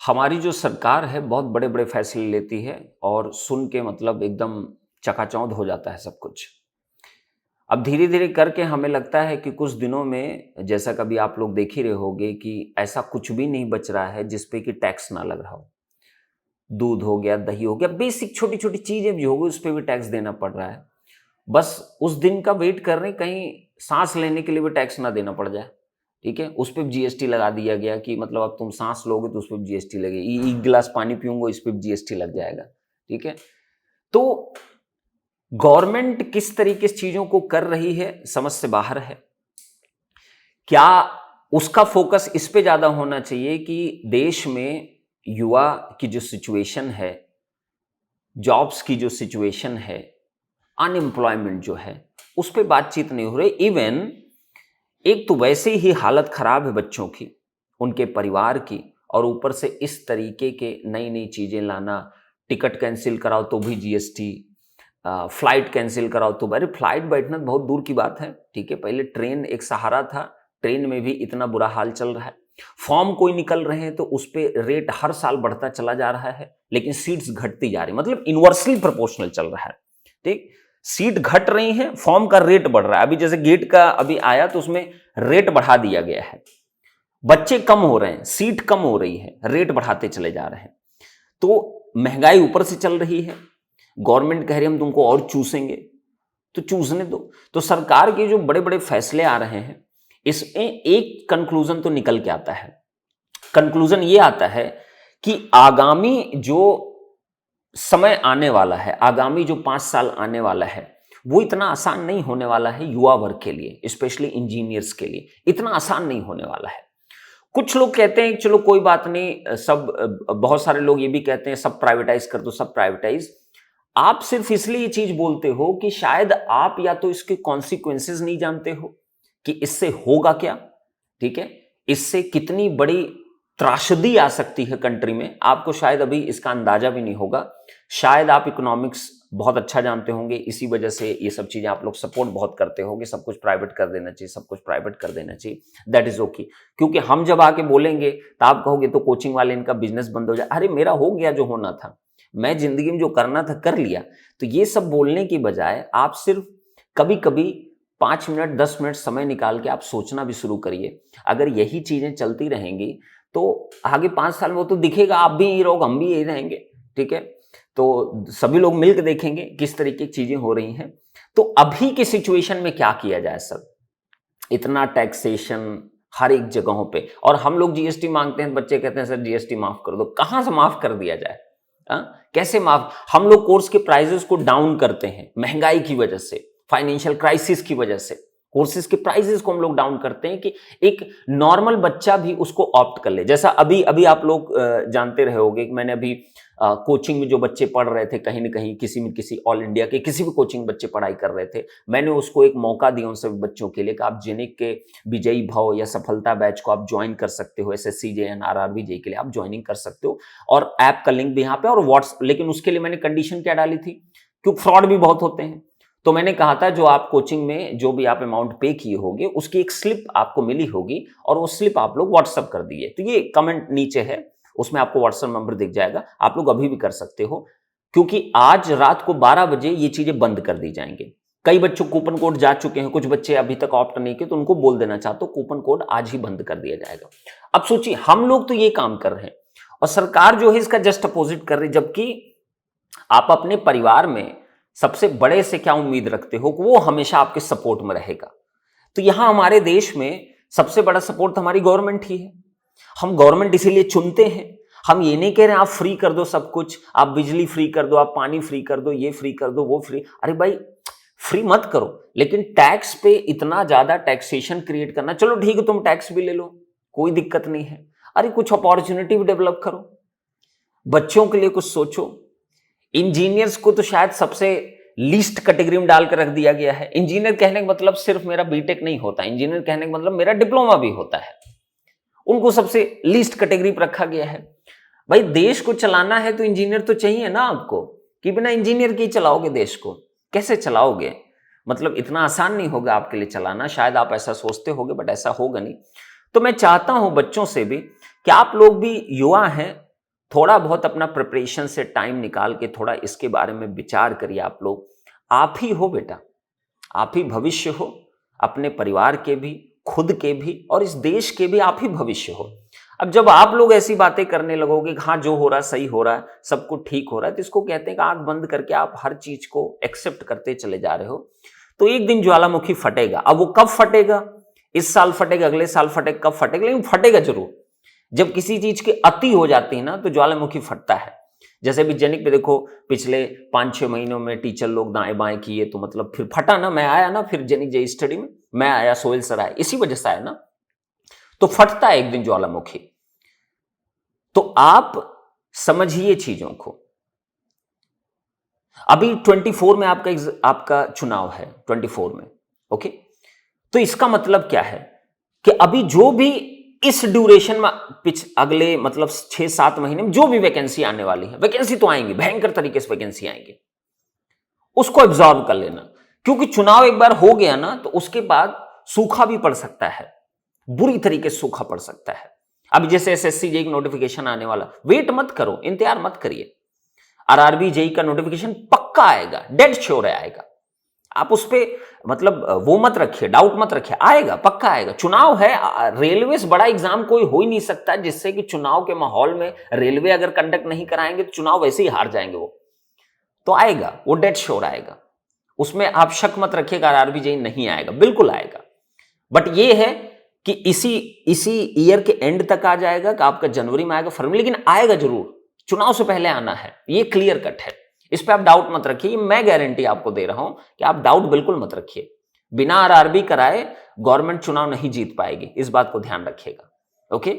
हमारी जो सरकार है बहुत बड़े बड़े फैसले लेती है और सुन के मतलब एकदम चकाचौंध हो जाता है सब कुछ। अब धीरे धीरे करके हमें लगता है कि कुछ दिनों में जैसा कभी आप लोग देख ही रहे होगे कि ऐसा कुछ भी नहीं बच रहा है जिस पे कि टैक्स ना लग रहा हो। दूध हो गया, दही हो गया, बेसिक छोटी छोटी चीजें भी होगी उस पर भी टैक्स देना पड़ रहा है। बस उस दिन का वेट कर रहे हैं कहीं सांस लेने के लिए भी टैक्स ना देना पड़ जाए। ठीक है, उस पर जीएसटी लगा दिया गया कि मतलब अब तुम सांस लोगे तो उस पर जीएसटी लगेगी, एक गिलास पानी पीऊंगा इस पर जीएसटी लग जाएगा। ठीक है, तो गवर्नमेंट किस तरीके से चीजों को कर रही है समझ से बाहर है। क्या उसका फोकस इस पे ज्यादा होना चाहिए कि देश में युवा की जो सिचुएशन है, जॉब्स की जो सिचुएशन है, अनएम्प्लॉयमेंट जो है, उस पर बातचीत नहीं हो रही। इवन एक तो वैसे ही हालत खराब है बच्चों की, उनके परिवार की, और ऊपर से इस तरीके के नई नई चीजें लाना। टिकट कैंसिल कराओ तो भी जीएसटी, फ्लाइट कैंसिल कराओ तो, अरे फ्लाइट बैठना बहुत दूर की बात है। ठीक है, पहले ट्रेन एक सहारा था, ट्रेन में भी इतना बुरा हाल चल रहा है। फॉर्म कोई निकल रहे हैं तो उस पर रेट हर साल बढ़ता चला जा रहा है, लेकिन सीट्स घटती जा रही, मतलब इनवर्सली प्रोपोर्शनल चल रहा है। ठीक, सीट घट रही है, फॉर्म का रेट बढ़ रहा है। अभी जैसे गेट का अभी आया तो उसमें रेट बढ़ा दिया गया है। बच्चे कम हो रहे हैं, सीट कम हो रही है, रेट बढ़ाते चले जा रहे हैं। तो महंगाई ऊपर से चल रही है, गवर्नमेंट कह रही है हम तुमको और चूसेंगे, तो चूसने दो। तो सरकार के जो बड़े बड़े फैसले आ रहे हैं, इसमें एक कंक्लूजन तो निकल के आता है। कंक्लूजन ये आता है कि आगामी जो समय आने वाला है, आगामी जो 5 साल आने वाला है, वो इतना आसान नहीं होने वाला है युवा वर्ग के लिए, स्पेशली इंजीनियर्स के लिए इतना आसान नहीं होने वाला है। कुछ लोग कहते हैं चलो कोई बात नहीं, सब बहुत सारे लोग ये भी कहते हैं सब प्राइवेटाइज कर दो, सब प्राइवेटाइज। आप सिर्फ इसलिए ये चीज बोलते हो कि शायद आप या तो इसके कॉन्सिक्वेंसेस नहीं जानते हो कि इससे होगा क्या। ठीक है, इससे कितनी बड़ी त्रासदी आ सकती है कंट्री में, आपको शायद अभी इसका अंदाजा भी नहीं होगा। शायद आप इकोनॉमिक्स बहुत अच्छा जानते होंगे, इसी वजह से ये सब चीजें आप लोग सपोर्ट बहुत करते होंगे, सब कुछ प्राइवेट कर देना चाहिए, सब कुछ प्राइवेट कर देना चाहिए। दैट इज ओके, क्योंकि हम जब आके बोलेंगे तो आप कहोगे तो कोचिंग वाले इनका बिजनेस बंद हो जाए। अरे मेरा हो गया जो होना था, मैं जिंदगी में जो करना था कर लिया। तो ये सब बोलने की बजाय आप सिर्फ कभी कभी 5 मिनट 10 मिनट समय निकाल के आप सोचना भी शुरू करिए। अगर यही चीजें चलती रहेंगी तो आगे 5 साल में वो तो दिखेगा, आप भी यही रहोगे, हम भी यही रहेंगे। ठीक है, तो सभी लोग मिलकर देखेंगे किस तरीके की चीजें हो रही हैं। तो अभी की सिचुएशन में क्या किया जाए सर, इतना टैक्सेशन हर एक जगहों पे, और हम लोग जीएसटी मांगते हैं, बच्चे कहते हैं सर जीएसटी माफ कर दो। कहां से माफ कर दिया जाए? कैसे माफ? हम लोग कोर्स के प्राइजेस को डाउन करते हैं महंगाई की वजह से, फाइनेंशियल क्राइसिस की वजह से कोर्सेज के प्राइजेस को हम लोग डाउन करते हैं कि एक नॉर्मल बच्चा भी उसको ऑप्ट कर ले। जैसा अभी अभी आप लोग जानते रहे होगे कि मैंने अभी कोचिंग में जो बच्चे पढ़ रहे थे, कहीं ना कहीं किसी ऑल इंडिया के किसी भी कोचिंग बच्चे पढ़ाई कर रहे थे, मैंने उसको एक मौका दिया उन सभी बच्चों के लिए कि आप जेनिक के विजयी भव या सफलता बैच को आप ज्वाइन कर सकते हो, एसएससी जेएन आरआरबी जे के लिए आप ज्वाइनिंग कर सकते हो, और ऐप का लिंक भी यहाँ पे और व्हाट्सएप। लेकिन उसके लिए मैंने कंडीशन क्या डाली थी, क्योंकि फ्रॉड भी बहुत होते हैं। तो मैंने कहा था जो आप कोचिंग में जो भी आप अमाउंट पे किए होंगे उसकी एक स्लिप आपको मिली होगी, और वो स्लिप आप लोग व्हाट्सएप कर दिए। तो ये कमेंट नीचे है, उसमें आपको व्हाट्सएप नंबर दिख जाएगा, आप लोग अभी भी कर सकते हो, क्योंकि आज रात को 12 बजे ये चीजें बंद कर दी जाएंगे। कई बच्चों कूपन कोड जा चुके हैं, कुछ बच्चे अभी तक ऑप्ट नहीं किए, तो उनको बोल देना चाहता हूं कूपन कोड आज ही बंद कर दिया जाएगा। अब सोचिए, हम लोग तो ये काम कर रहे हैं और सरकार जो है इसका जस्ट अपोजिट कर रही है। जबकि आप अपने परिवार में सबसे बड़े से क्या उम्मीद रखते हो कि वो हमेशा आपके सपोर्ट में रहेगा। तो यहां हमारे देश में सबसे बड़ा सपोर्ट हमारी गवर्नमेंट ही है। हम गवर्नमेंट इसीलिए चुनते हैं। हम ये नहीं कह रहे आप फ्री कर दो सब कुछ, आप बिजली फ्री कर दो, आप पानी फ्री कर दो, ये फ्री कर दो, वो फ्री। अरे भाई फ्री मत करो, लेकिन टैक्स पे इतना ज्यादा टैक्सेशन क्रिएट करना, चलो ठीक है तुम टैक्स भी ले लो, कोई दिक्कत नहीं है। अरे कुछ अपॉर्चुनिटी भी डेवलप करो, बच्चों के लिए कुछ सोचो। इंजीनियर्स को तो शायद सबसे लीस्ट कैटेगरी में डालकर रख दिया गया है। इंजीनियर कहने का मतलब सिर्फ मेरा बीटेक नहीं होता, इंजीनियर कहने का मतलब मेरा डिप्लोमा भी होता है। उनको सबसे लीस्ट कैटेगरी पर रखा गया है। भाई देश को चलाना है तो इंजीनियर तो चाहिए ना आपको, कि बिना इंजीनियर के ही चलाओगे देश को? कैसे चलाओगे? मतलब इतना आसान नहीं होगा आपके लिए चलाना, शायद आप ऐसा सोचते होगे बट ऐसा होगा नहीं। तो मैं चाहता हूं बच्चों से भी कि आप लोग भी युवा हैं, थोड़ा बहुत अपना प्रिपरेशन से टाइम निकाल के थोड़ा इसके बारे में विचार करिए आप लोग। आप ही हो बेटा, आप ही भविष्य हो, अपने परिवार के भी, खुद के भी और इस देश के भी आप ही भविष्य हो। अब जब आप लोग ऐसी बातें करने लगोगे कि हाँ जो हो रहा है सही हो रहा है, सब कुछ ठीक हो रहा है, तो इसको कहते हैं कि आंख बंद करके आप हर चीज को एक्सेप्ट करते चले जा रहे हो, तो एक दिन ज्वालामुखी फटेगा। अब वो कब फटेगा, इस साल फटेगा, अगले साल फटेगा, कब फटेगा, लेकिन फटेगा जरूर। जब किसी चीज की अति हो जाती है ना तो ज्वालामुखी फटता है। जैसे भी जेनिक पे देखो, पिछले 5-6 महीनों में टीचर लोग दाएं बाएं किए तो मतलब फिर फटा ना, मैं आया ना, फिर जेनिक जे स्टडी में मैं आया, सोहेल सर आया, इसी वजह से आया ना, तो फटता है एक दिन ज्वालामुखी। तो आप समझिए चीजों को। अभी 24 में आपका चुनाव है, 24 में, ओके। तो इसका मतलब क्या है कि अभी जो भी इस ड्यूरेशन में अगले मतलब 6-7 महीने में जो भी वैकेंसी आने वाली है, वैकेंसी तो आएंगी, भयंकर तरीके से वैकेंसी आएंगी, उसको एब्जॉर्ब कर लेना। क्योंकि चुनाव एक बार हो गया ना तो उसके बाद सूखा भी पड़ सकता है, बुरी तरीके से सूखा पड़ सकता है। अब जैसे एसएससी जेई का नोटिफिकेशन आने वाला, वेट मत करो, इंतजार मत करिए। आरआरबी जेई का नोटिफिकेशन पक्का आएगा, डेड श्योर आएगा। आप उस पर मतलब वो मत रखिए, डाउट मत रखिए, आएगा, पक्का आएगा। चुनाव है, रेलवे से बड़ा एग्जाम कोई हो ही नहीं सकता जिससे कि चुनाव के माहौल में रेलवे अगर कंडक्ट नहीं कराएंगे तो चुनाव वैसे ही हार जाएंगे वो। तो आएगा, वो डेड श्योर आएगा, उसमें आप शक मत रखिएगा। आरआरबी जेई नहीं आएगा, बिल्कुल आएगा। बट ये है कि इसी ईयर के एंड तक आ जाएगा कि आपका जनवरी में आएगा, फरवरी, लेकिन आएगा जरूर, चुनाव से पहले आना है, ये क्लियर कट है। इस पे आप डाउट मत रखिए, मैं गारंटी आपको दे रहा हूं कि आप डाउट बिल्कुल मत रखिए। बिना आरआरबी कराए गवर्नमेंट चुनाव नहीं जीत पाएगी, इस बात को ध्यान रखिएगा, ओके।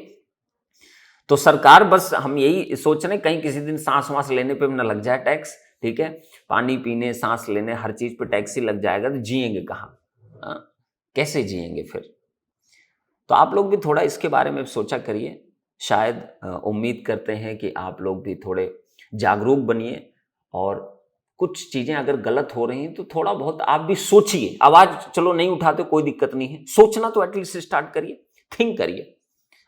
तो सरकार, बस हम यही सोच रहे हैं कहीं किसी दिन सांस वांस लेने पे न लग जाए टैक्स, ठीक है। पानी पीने, सांस लेने, हर चीज पे टैक्स ही लग जाएगा तो जिएंगे कहाँ, कैसे जिएंगे फिर। तो आप लोग भी थोड़ा इसके बारे में सोचा करिए। शायद उम्मीद करते हैं कि आप लोग भी थोड़े जागरूक बनिए, और कुछ चीजें अगर गलत हो रही हैं तो थोड़ा बहुत आप भी सोचिए। आवाज चलो नहीं उठाते, कोई दिक्कत नहीं है, सोचना तो एटलीस्ट स्टार्ट करिए, थिंक करिए।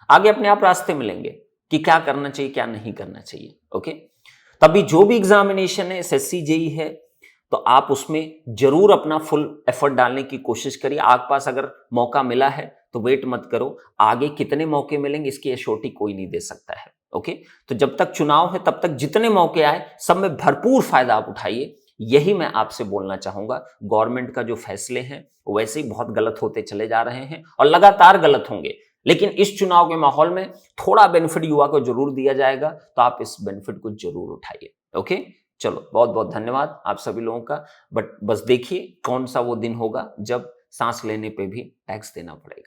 आगे अपने आप रास्ते मिलेंगे कि क्या करना चाहिए, क्या नहीं करना चाहिए, ओके। तभी जो भी एग्जामिनेशन है, एसएससी जेई है, तो आप उसमें जरूर अपना फुल एफर्ट डालने की कोशिश करिए। आपके पास अगर मौका मिला है तो वेट मत करो, आगे कितने मौके मिलेंगे इसकी एश्योरिटी कोई नहीं दे सकता है, ओके। तो जब तक चुनाव है तब तक जितने मौके आए सब में भरपूर फायदा आप उठाइए, यही मैं आपसे बोलना चाहूंगा। गवर्नमेंट का जो फैसले हैं वैसे ही बहुत गलत होते चले जा रहे हैं और लगातार गलत होंगे, लेकिन इस चुनाव के माहौल में थोड़ा बेनिफिट युवा को जरूर दिया जाएगा, तो आप इस बेनिफिट को जरूर उठाइए, ओके। चलो, बहुत बहुत धन्यवाद आप सभी लोगों का। बट बस देखिए कौन सा वो दिन होगा जब सांस लेने पे भी टैक्स देना पड़ेगा।